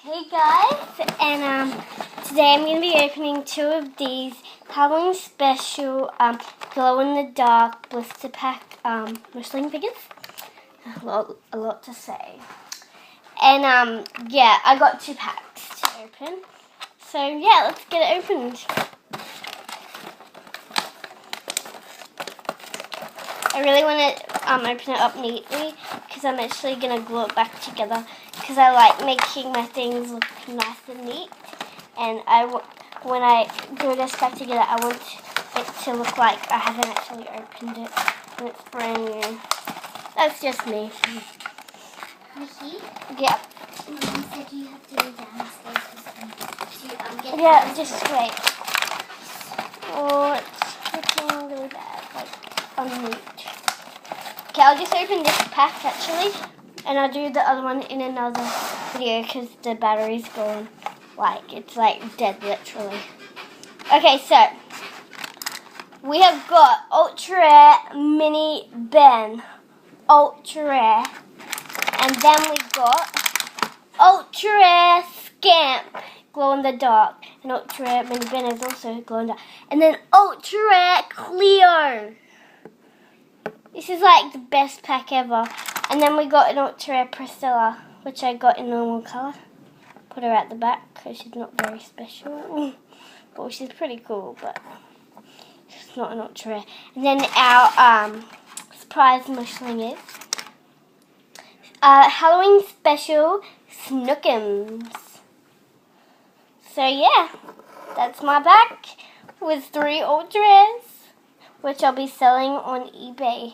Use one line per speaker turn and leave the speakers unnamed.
Hey guys, and today I'm going to be opening two of these Halloween special glow in the dark blister pack Moshling figures. A lot to say. And yeah, I got two packs to open. So yeah, let's get it opened. I really want to open it up neatly because I'm actually going to glue it back together because I like making my things look nice and neat. And when I glue this back together, I want it to look like I haven't actually opened it and it's brand new. That's just me.
Nikki?
Yeah.
Mom said you have to go downstairs to get
yeah, just wait. Oh, it's looking really bad, like unneat. Okay, I'll just open this pack actually, and I'll do the other one in another video because the battery's gone. Like, it's like dead literally. Okay, so we have got Ultra Rare Mini Ben. Ultra Rare. And then we got Ultra Rare Scamp, glow in the dark. And Ultra Rare Mini Ben is also glow in the dark. And then Ultra Rare Cleo. This is like the best pack ever. And then we got an Ultra Rare Priscilla, which I got in normal colour. Put her at the back because she's not very special. Well, she's pretty cool, but she's not an Ultra Rare. And then our surprise Moshling is Halloween special Snookums. So yeah, that's my pack with 3 Ultra Rares, which I'll be selling on eBay.